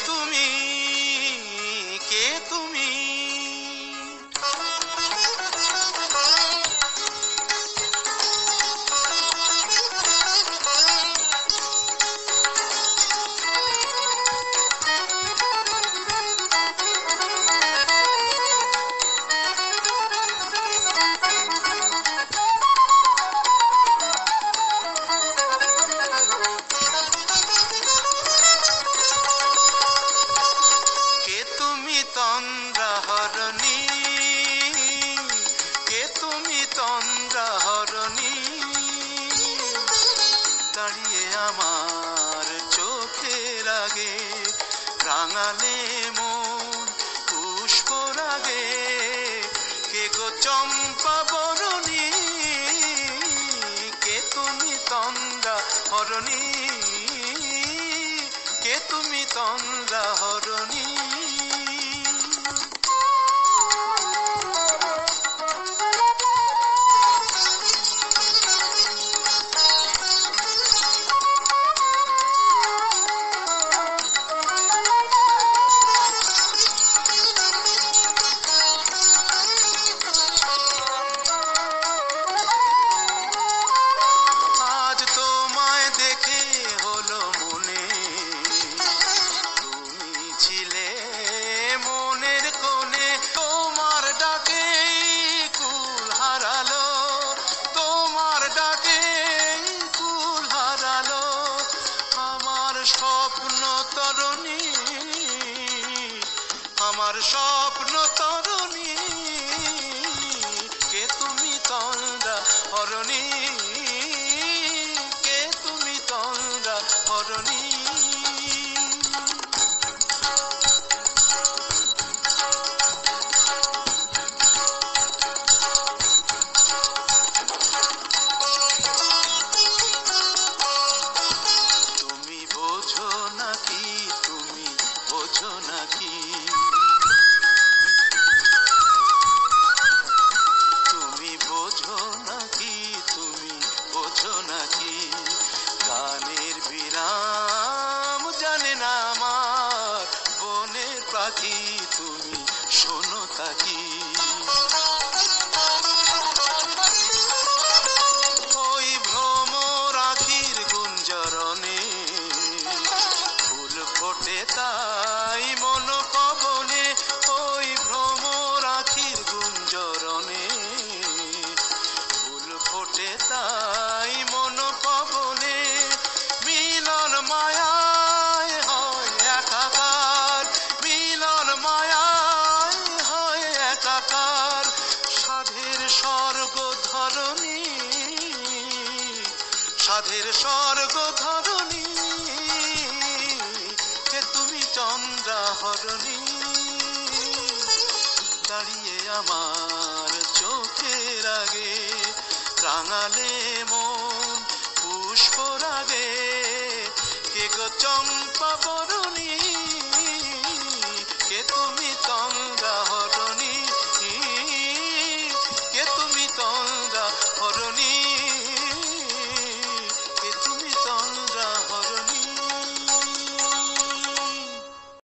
তুমি, কে তুমি? তন্দ্রাহরণী, কে তুমি তন্দ্রাহরণী? দাঁড়িয়ে আমার চোখের আগে রাঙালে মন পুষ্পরাগে, কে গো চম্পা বরণী? কে তুমি তন্দ্রাহরণী, কে তুমি তন্দ্রাহরণী? স্বপ্ন তরণী, আমার স্বপ্ন তরণী, কে তুমি তন্দ্রাহরণী, কে তুমি তন্দ্রাহরণী? তুমি বোঝো নাকি, তুমি বোঝো নাকি? গানের বিরাম জানে না আমার বনের পাখি, তুমি শোনো তাকি। ওই ভ্রমর আখির গুঞ্জরণে ফুল ফোটে তাই মন পবনে, ওই ভ্রমর আখির গুঞ্জরণে ফুল ফোটে তাই মন পবনে। মিলন মায়ায় হয় একাকার, মিলন মায়ায় হয় একাকার, সাধের স্বর্গ ধরণী, সাধের স্বর্গ ধরণী, কে তুমি চন্দ্রাহরণী? দাঁড়িয়ে আমার চোখের আগে রাঙালে মন পুষ্পরাগে, কে গো চম্পা বরণী?